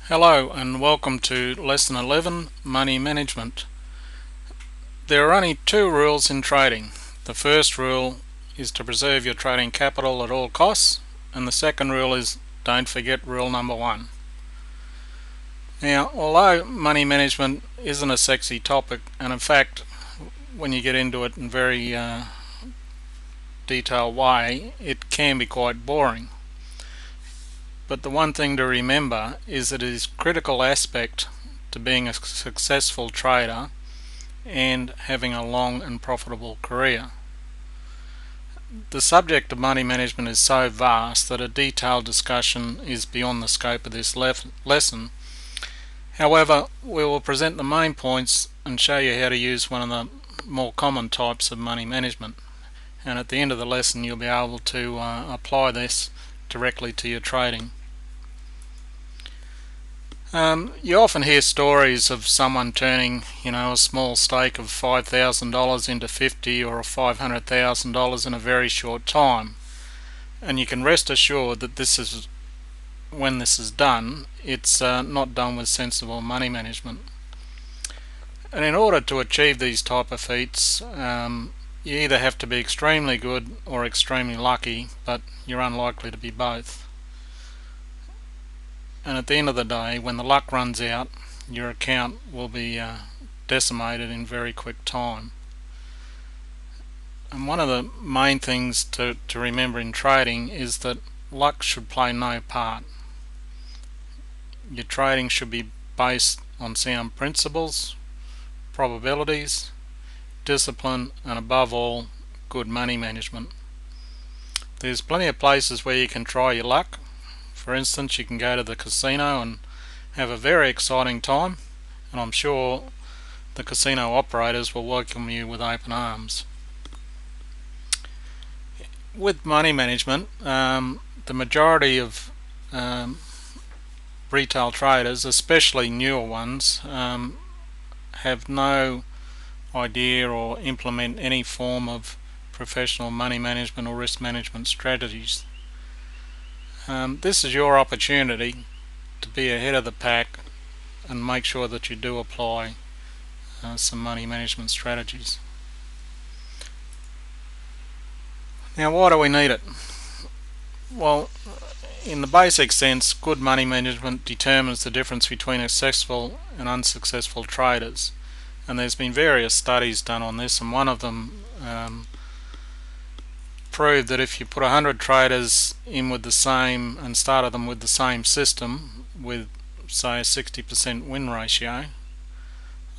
Hello and welcome to Lesson 11, Money Management. There are only two rules in trading. The first rule is to preserve your trading capital at all costs, and the second rule is don't forget rule number one. Now, although money management isn't a sexy topic, and in fact, when you get into it in very detailed way, it can be quite boring. But the one thing to remember is that it is a critical aspect to being a successful trader and having a long and profitable career. The subject of money management is so vast that a detailed discussion is beyond the scope of this lesson. However, we will present the main points and show you how to use one of the more common types of money management. And at the end of the lesson you'll be able to apply this directly to your trading. You often hear stories of someone turning, a small stake of $5,000 into $50,000 or $500,000 in a very short time. And you can rest assured that when this is done, it's not done with sensible money management. And in order to achieve these type of feats, you either have to be extremely good or extremely lucky, but you're unlikely to be both. And at the end of the day, when the luck runs out, your account will be decimated in very quick time. And one of the main things to remember in trading is that luck should play no part. Your trading should be based on sound principles, probabilities, discipline, and above all, good money management. There's plenty of places where you can try your luck. For instance, you can go to the casino and have a very exciting time, and I'm sure the casino operators will welcome you with open arms. With money management, the majority of retail traders, especially newer ones, have no idea or implement any form of professional money management or risk management strategies. This is your opportunity to be ahead of the pack and make sure that you do apply some money management strategies. Now, why do we need it? Well, in the basic sense, good money management determines the difference between successful and unsuccessful traders. And there's been various studies done on this, and one of them proved that if you put 100 traders in with the same and started them with the same system with, say, a 60% win ratio,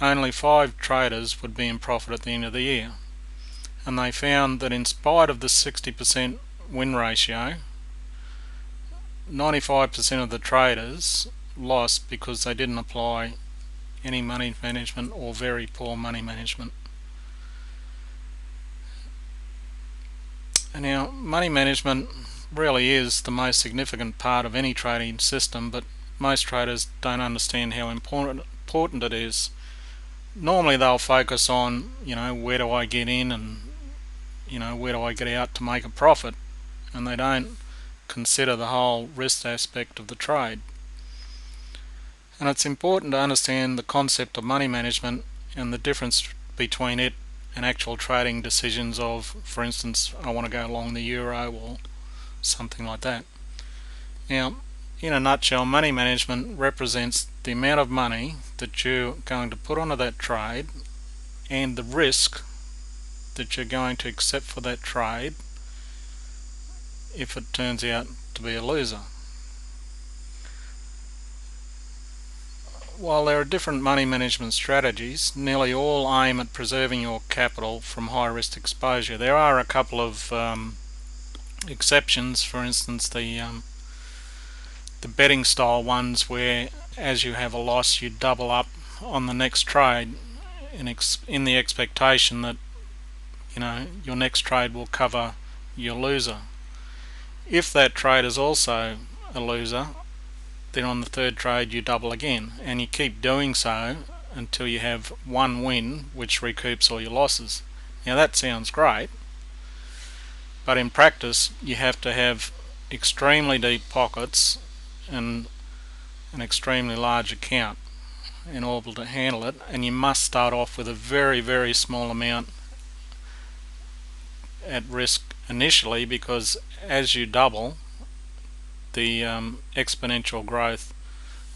only 5 traders would be in profit at the end of the year. And they found that in spite of the 60% win ratio, 95% of the traders lost because they didn't apply any money management or very poor money management. And now, money management really is the most significant part of any trading system, but most traders don't understand how important it is. Normally they'll focus on, where do I get in and, where do I get out to make a profit, and they don't consider the whole risk aspect of the trade. And it's important to understand the concept of money management and the difference between it and actual trading decisions of, for instance, I want to go along the euro or something like that. Now, in a nutshell, money management represents the amount of money that you're going to put onto that trade and the risk that you're going to accept for that trade if it turns out to be a loser. While there are different money management strategies, nearly all aim at preserving your capital from high risk exposure. There are a couple of exceptions, for instance the betting style ones where as you have a loss you double up on the next trade in the expectation that your next trade will cover your loser. If that trade is also a loser, then on the third trade you double again, and you keep doing so until you have one win which recoups all your losses. Now that sounds great, but in practice you have to have extremely deep pockets and an extremely large account in order to handle it, and you must start off with a very, very small amount at risk initially, because as you double, the exponential growth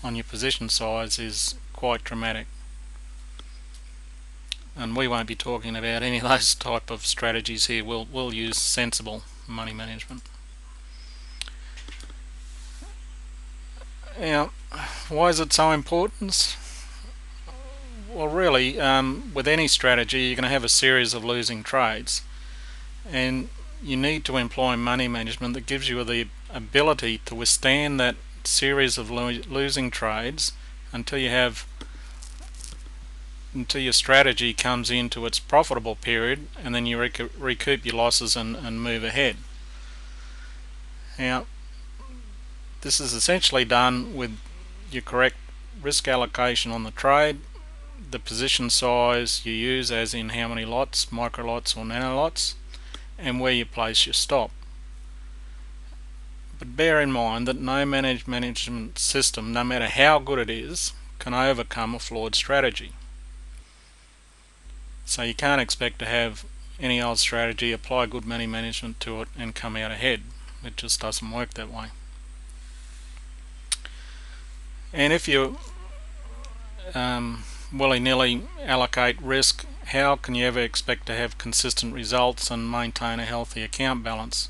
on your position size is quite dramatic. And we won't be talking about any of those type of strategies here. We'll use sensible money management. Now, why is it so important? Well, really, with any strategy, you're going to have a series of losing trades, and you need to employ money management that gives you the ability to withstand that series of losing trades until your strategy comes into its profitable period, and then you recoup your losses and move ahead. Now, this is essentially done with your correct risk allocation on the trade, the position size you use, as in how many lots, micro lots or nano lots, and where you place your stop. But bear in mind that no management system, no matter how good it is, can overcome a flawed strategy. So you can't expect to have any old strategy, apply good money management to it and come out ahead. It just doesn't work that way. And if you willy-nilly allocate risk, how can you ever expect to have consistent results and maintain a healthy account balance?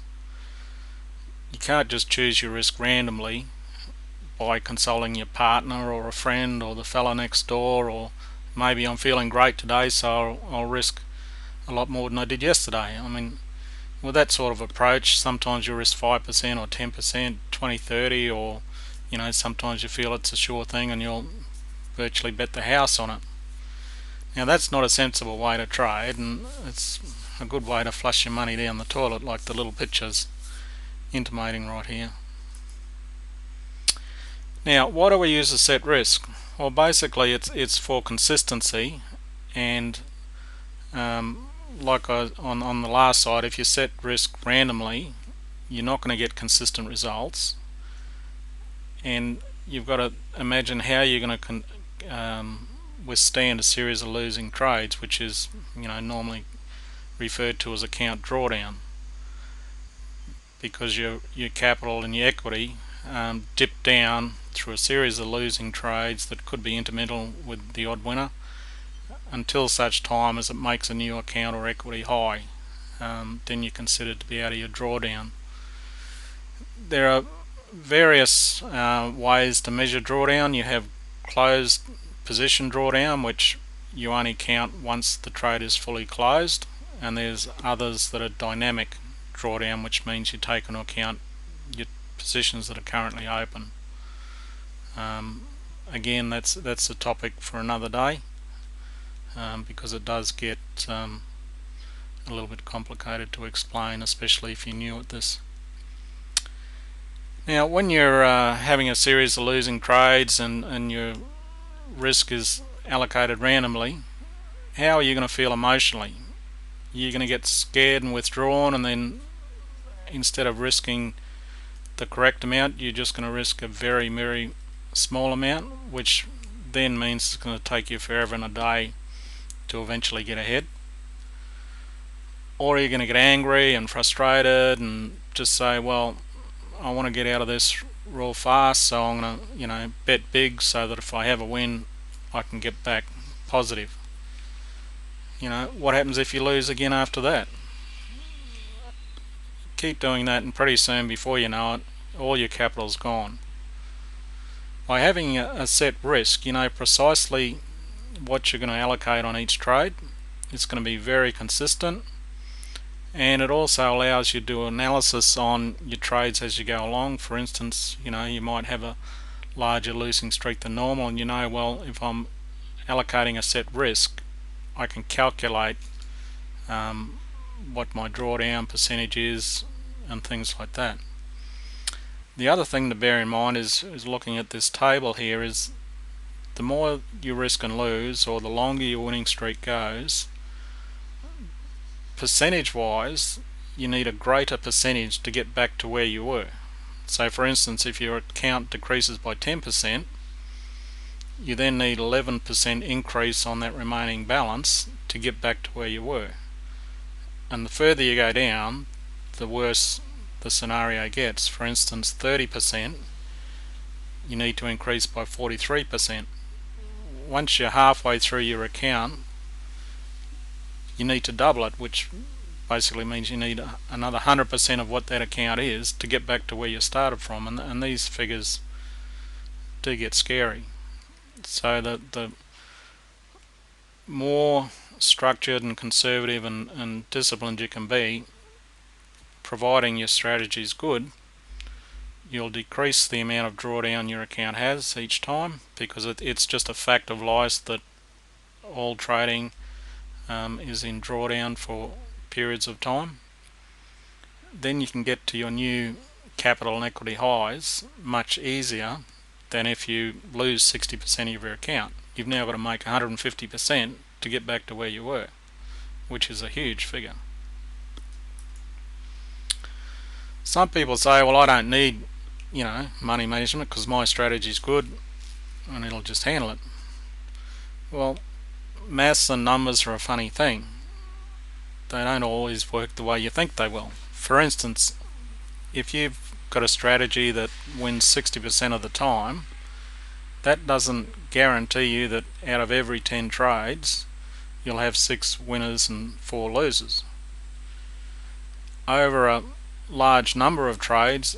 You can't just choose your risk randomly by consulting your partner or a friend or the fellow next door, or maybe I'm feeling great today so I'll risk a lot more than I did yesterday. I mean, with that sort of approach, sometimes you risk 5% or 10%, 20, 30, or sometimes you feel it's a sure thing and you'll virtually bet the house on it. Now, that's not a sensible way to trade, and it's a good way to flush your money down the toilet, like the little picture's intimating right here. Now, why do we use a set risk? Well, basically it's for consistency, and like on the last slide, if you set risk randomly, you're not going to get consistent results, and you've got to imagine how you're going to withstand a series of losing trades, which is normally referred to as account drawdown, because your capital and your equity dip down through a series of losing trades that could be intermittent with the odd winner, until such time as it makes a new account or equity high. Then you're considered to be out of your drawdown. There are various ways to measure drawdown. You have closed position drawdown, which you only count once the trade is fully closed, and there's others that are dynamic drawdown, which means you take into account your positions that are currently open. Again, that's a topic for another day, because it does get a little bit complicated to explain, especially if you're new at this. Now, when you're having a series of losing trades and your risk is allocated randomly, how are you going to feel emotionally? You're going to get scared and withdrawn, and then instead of risking the correct amount, you're just going to risk a very, very small amount, which then means it's going to take you forever and a day to eventually get ahead. Or you're going to get angry and frustrated and just say, well, I want to get out of this real fast, so I'm going to bet big so that if I have a win I can get back positive. What happens if you lose again after that? Keep doing that, and pretty soon, before you know it, all your capital's gone. By having a set risk, you know precisely what you're going to allocate on each trade. It's going to be very consistent, and it also allows you to do analysis on your trades as you go along. For instance, you might have a larger losing streak than normal, and well, if I'm allocating a set risk, I can calculate what my drawdown percentage is and things like that. The other thing to bear in mind is looking at this table here, is the more you risk and lose, or the longer your winning streak goes, percentage wise you need a greater percentage to get back to where you were. So for instance, if your account decreases by 10%, you then need 11% increase on that remaining balance to get back to where you were. And the further you go down, the worse the scenario gets. For instance, 30%, you need to increase by 43%. Once you're halfway through your account, you need to double it, which basically means you need another 100% of what that account is to get back to where you started from, and these figures do get scary. So the more structured and conservative and disciplined you can be, providing your strategy is good, you'll decrease the amount of drawdown your account has each time, because it's just a fact of life that all trading is in drawdown for periods of time. Then you can get to your new capital and equity highs much easier than if you lose 60% of your account. You've now got to make 150% to get back to where you were, which is a huge figure. Some people say, well, I don't need money management because my strategy is good and it'll just handle it. Well, maths and numbers are a funny thing. They don't always work the way you think they will. For instance, if you've got a strategy that wins 60% of the time, that doesn't guarantee you that out of every 10 trades you'll have 6 winners and 4 losers. Over a large number of trades,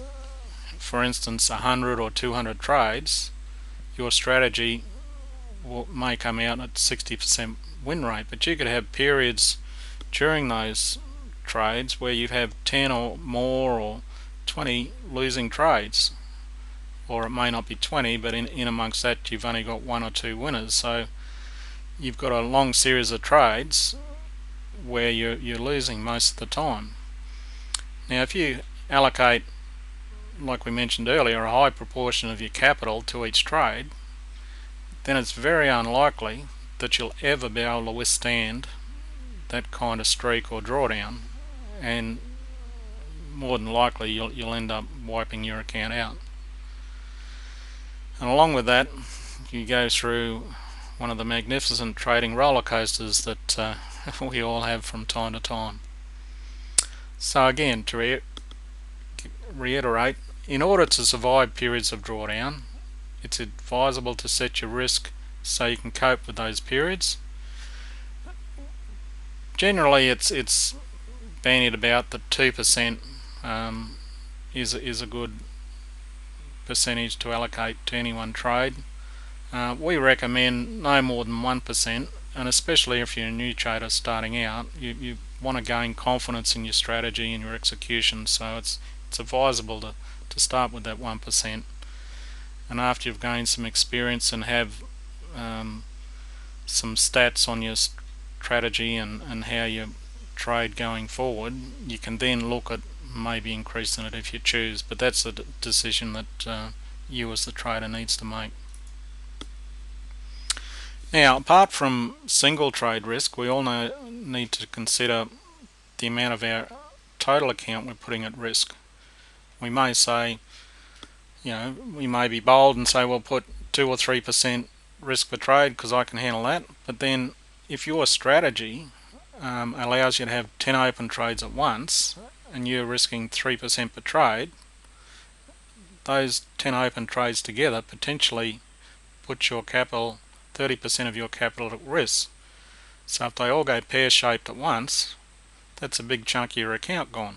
for instance 100 or 200 trades, your strategy may come out at 60% win rate, but you could have periods during those trades where you have 10 or more or 20 losing trades, or it may not be 20, but in amongst that you've only got 1 or 2 winners. So you've got a long series of trades where you're losing most of the time. Now if you allocate, like we mentioned earlier, a high proportion of your capital to each trade, then it's very unlikely that you'll ever be able to withstand that kind of streak or drawdown, and more than likely you'll end up wiping your account out. And along with that, you go through one of the magnificent trading roller coasters that we all have from time to time. So again, to reiterate, in order to survive periods of drawdown, it's advisable to set your risk so you can cope with those periods. Generally it's bandied about that 2% is a good percentage to allocate to any one trade. We recommend no more than 1%, and especially if you're a new trader starting out, you want to gain confidence in your strategy and your execution, so it's advisable to start with that 1%, and after you've gained some experience and have some stats on your strategy and how you trade going forward, you can then look at maybe increasing it if you choose, but that's a decision that you as the trader needs to make. Now, apart from single trade risk, we all need to consider the amount of our total account we're putting at risk. We may say, we may be bold and say we'll put 2 or 3% risk per trade because I can handle that, but then if your strategy allows you to have 10 open trades at once and you're risking 3% per trade, those 10 open trades together potentially put your capital, 30% of your capital at risk. So if they all go pear-shaped at once, that's a big chunk of your account gone.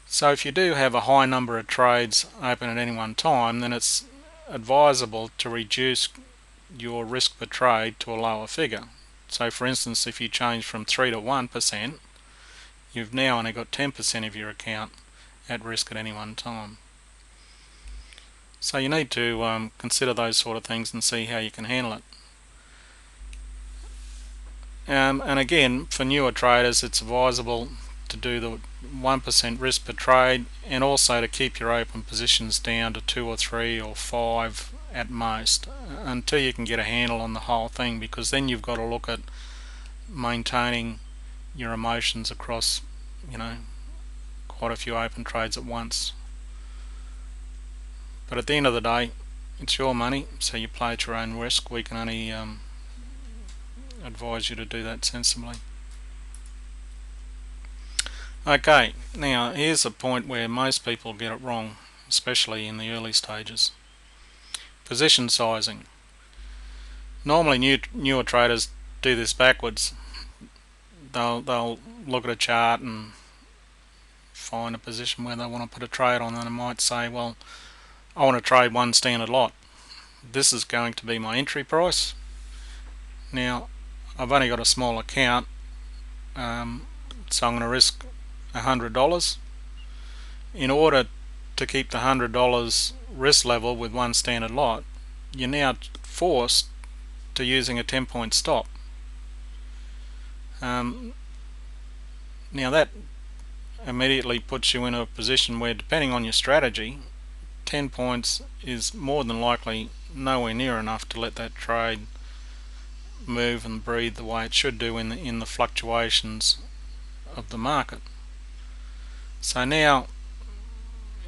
So if you do have a high number of trades open at any one time, then it's advisable to reduce your risk per trade to a lower figure. So for instance, if you change from 3 to 1%, you've now only got 10% of your account at risk at any one time. So you need to consider those sort of things and see how you can handle it. And again, for newer traders, it's advisable to do the 1% risk per trade, and also to keep your open positions down to 2 or 3 or 5 at most until you can get a handle on the whole thing, because then you've got to look at maintaining your emotions across quite a few open trades at once. But at the end of the day, it's your money, so you play at your own risk. We can only advise you to do that sensibly. Okay, now here's a point where most people get it wrong, especially in the early stages. Position sizing. Normally newer traders do this backwards. They'll look at a chart and find a position where they want to put a trade on, and they might say, well, I want to trade one standard lot. This is going to be my entry price. Now I've only got a small account, so I'm going to risk $100. In order to keep the $100 risk level with one standard lot, you're now forced to using a 10-point stop. Now that immediately puts you in a position where, depending on your strategy, 10 points is more than likely nowhere near enough to let that trade move and breathe the way it should do in the fluctuations of the market. So now,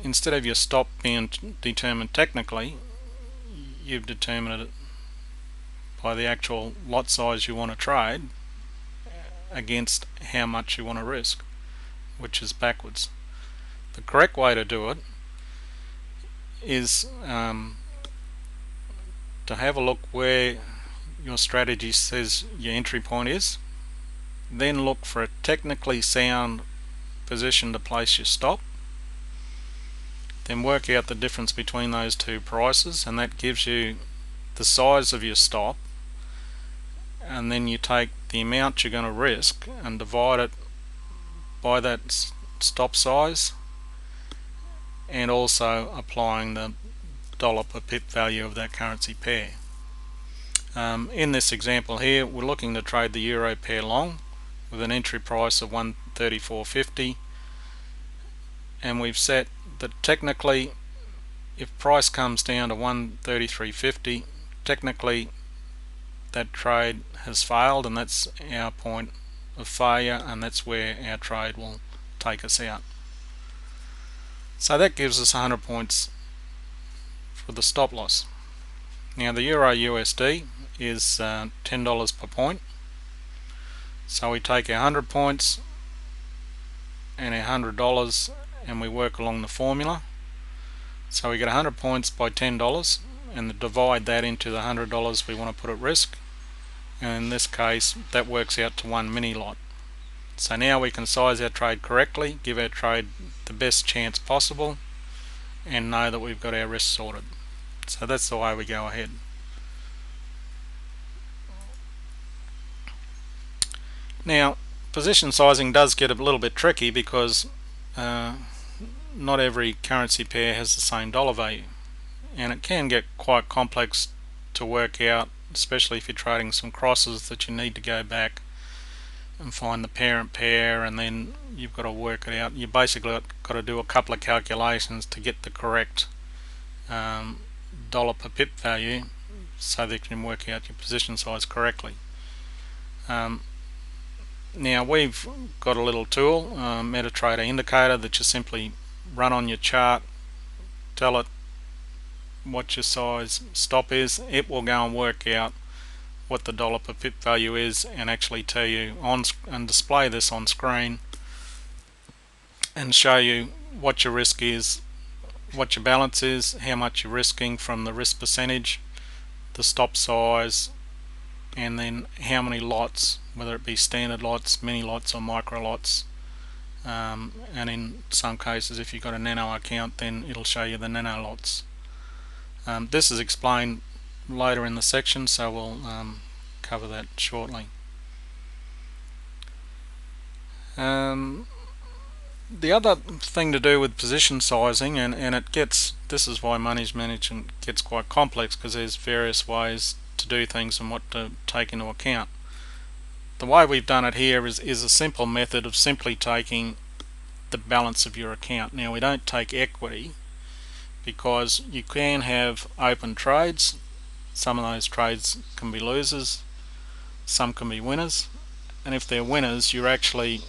instead of your stop being determined technically, you've determined it by the actual lot size you want to trade against how much you want to risk, which is backwards. The correct way to do it is to have a look where your strategy says your entry point is, then look for a technically sound position to place your stop, then work out the difference between those two prices, and that gives you the size of your stop, and then you take the amount you're going to risk and divide it by that stop size, and also applying the dollar per pip value of that currency pair. In this example here, we're looking to trade the euro pair long with an entry price of 134.50, and we've set that technically, if price comes down to 133.50, technically that trade has failed, and that's our point of failure, and that's where our trade will take us out. So that gives us 100 points for the stop loss. Now the Euro USD is $10 per point, so we take our 100 points and our $100 and we work along the formula. So we get 100 points by $10 and divide that into the $100 we want to put at risk, and in this case that works out to one mini lot. So now we can size our trade correctly, give our trade the best chance possible, and know that we've got our risk sorted. So that's the way we go ahead. Now position sizing does get a little bit tricky because not every currency pair has the same dollar value, and it can get quite complex to work out, especially if you're trading some crosses that you need to go back and find the parent pair, and then you've got to work it out. You basically got to do a couple of calculations to get the correct dollar per pip value so that you can work out your position size correctly. Now we've got a little tool, MetaTrader Indicator, that you simply run on your chart, tell it what your size stop is, it will go and work out what the dollar per pip value is and actually tell you and display this on screen and show you what your risk is, what your balance is, how much you're risking from the risk percentage, the stop size, and then how many lots, whether it be standard lots, mini lots or micro lots, and in some cases if you've got a nano account then it'll show you the nano lots. This is explained later in the section, so we'll cover that shortly. The other thing to do with position sizing, and this is why money management gets quite complex, because there's various ways to do things and what to take into account. The way we've done it here is a simple method of simply taking the balance of your account. Now we don't take equity because you can have open trades. Some of those trades can be losers, some can be winners, and if they're winners you're actually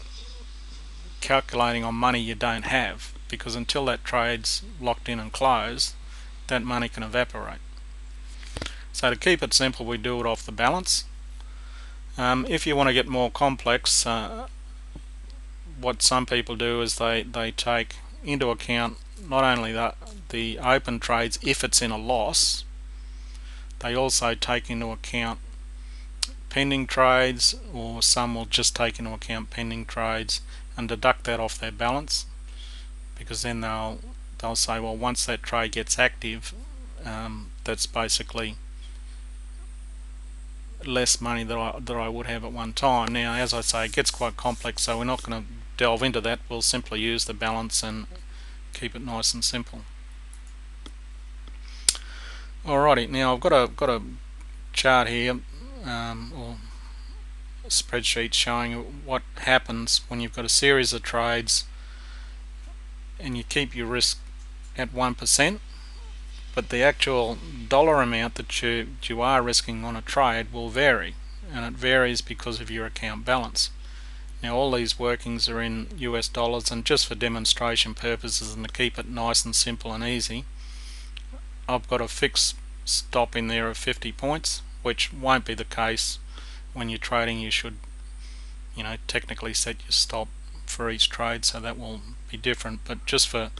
calculating on money you don't have, because until that trade's locked in and closed, that money can evaporate. So to keep it simple, we do it off the balance. If you want to get more complex, what some people do is they take into account not only the open trades if it's in a loss, they also take into account pending trades, or some will just take into account pending trades and deduct that off their balance, because then they'll say, well, once that trade gets active, that's basically less money that I would have at one time. Now, as I say, it gets quite complex, so we're not going to delve into that. We'll simply use the balance and keep it nice and simple. Alrighty, now I've got a chart here, or a spreadsheet showing what happens when you've got a series of trades and you keep your risk at 1%, but the actual dollar amount that you are risking on a trade will vary, and it varies because of your account balance. Now, all these workings are in US dollars, and just for demonstration purposes and to keep it nice and simple and easy, I've got a fixed stop in there of 50 points, which won't be the case when you're trading. You should, technically set your stop for each trade, so that will be different. But just for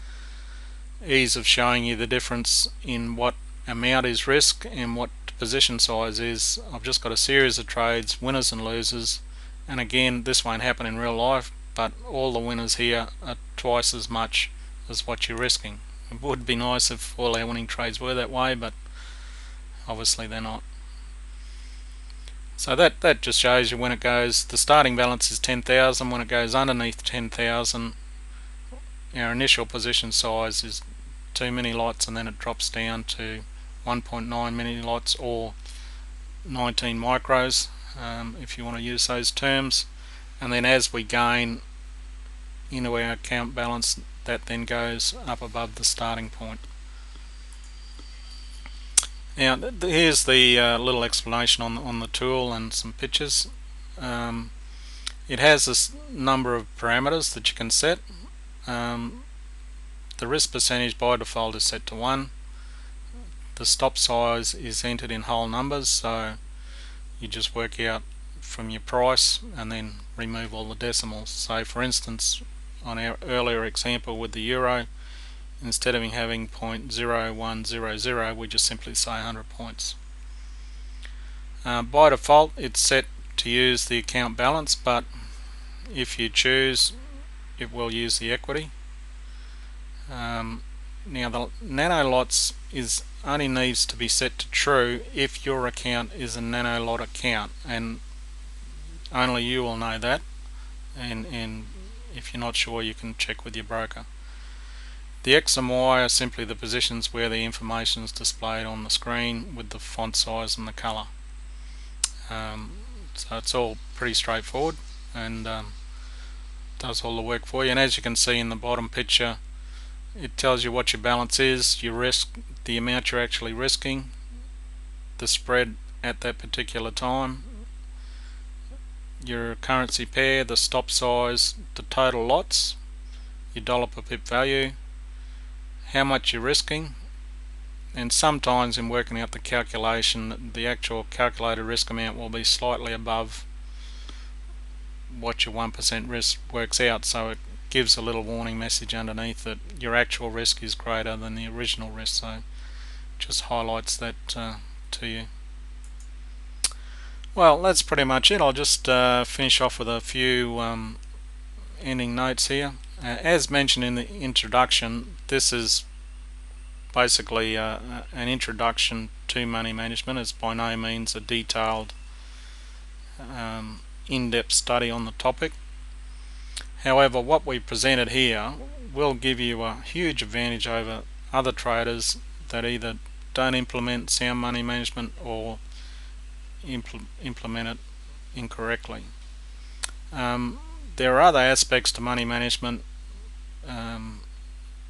ease of showing you the difference in what amount is risk and what position size is, I've just got a series of trades, winners and losers, and again, this won't happen in real life, but all the winners here are twice as much as what you're risking. It would be nice if all our winning trades were that way, but obviously they're not. So that just shows you when it goes, the starting balance is 10,000, when it goes underneath 10,000, our initial position size is 2 mini lots, and then it drops down to 1.9 mini lots or 19 micros, if you want to use those terms. And then as we gain into our account balance, that then goes up above the starting point. Now here's the little explanation on the tool and some pictures. It has this number of parameters that you can set. The risk percentage by default is set to 1. The stop size is entered in whole numbers, so you just work out from your price and then remove all the decimals. So for instance, on our earlier example with the euro, instead of having 0.0100, we just simply say 100 points. By default, it's set to use the account balance, but if you choose, it will use the equity. Now the nano lots only needs to be set to true if your account is a nano lot account, and only you will know that, and if you're not sure, you can check with your broker. The X and Y are simply the positions where the information is displayed on the screen with the font size and the color. So it's all pretty straightforward, and does all the work for you. And as you can see in the bottom picture, it tells you what your balance is, your risk, the amount you're actually risking, the spread at that particular time, your currency pair, the stop size, the total lots, your dollar per pip value, how much you're risking, and sometimes in working out the calculation, the actual calculated risk amount will be slightly above what your 1% risk works out, so it gives a little warning message underneath that your actual risk is greater than the original risk, so just highlights that to you. Well, that's pretty much it. I'll just finish off with a few ending notes here. As mentioned in the introduction, this is basically an introduction to money management. It's by no means a detailed in-depth study on the topic. However, what we presented here will give you a huge advantage over other traders that either don't implement sound money management or implement it incorrectly. There are other aspects to money management,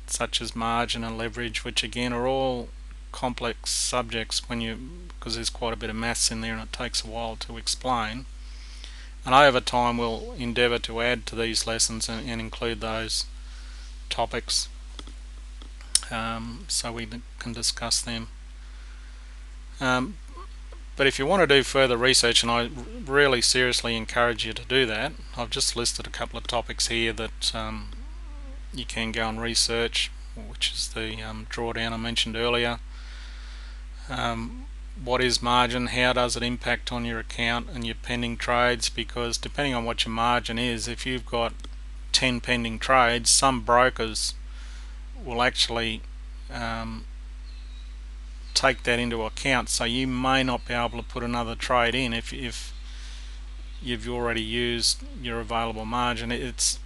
such as margin and leverage, which again are all complex subjects because there's quite a bit of maths in there and it takes a while to explain. And over time we'll endeavour to add to these lessons and include those topics, so we can discuss them. But if you want to do further research, and I really seriously encourage you to do that, I've just listed a couple of topics here that you can go and research, which is the drawdown I mentioned earlier. What is margin? How does it impact on your account and your pending trades? Because depending on what your margin is, if you've got 10 pending trades, some brokers will actually take that into account, so you may not be able to put another trade in if you've already used your available margin. It's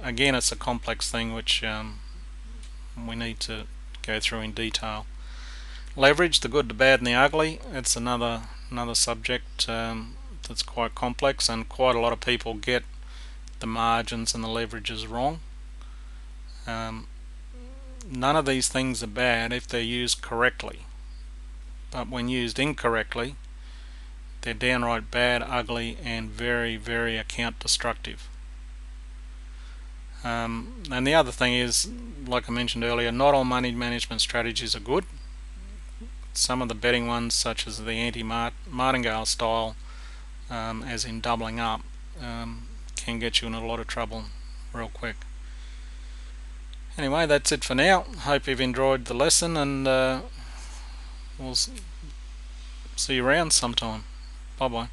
a complex thing which we need to go through in detail. Leverage, the good, the bad and the ugly, it's another subject that's quite complex, and quite a lot of people get the margins and the leverages wrong. None of these things are bad if they're used correctly, but when used incorrectly, they're downright bad, ugly, and very, very account destructive. And the other thing is, like I mentioned earlier, not all money management strategies are good. Some of the betting ones, such as the anti-martingale style, as in doubling up, can get you in a lot of trouble real quick. Anyway, that's it for now. Hope you've enjoyed the lesson, and we'll see you around sometime. Bye bye.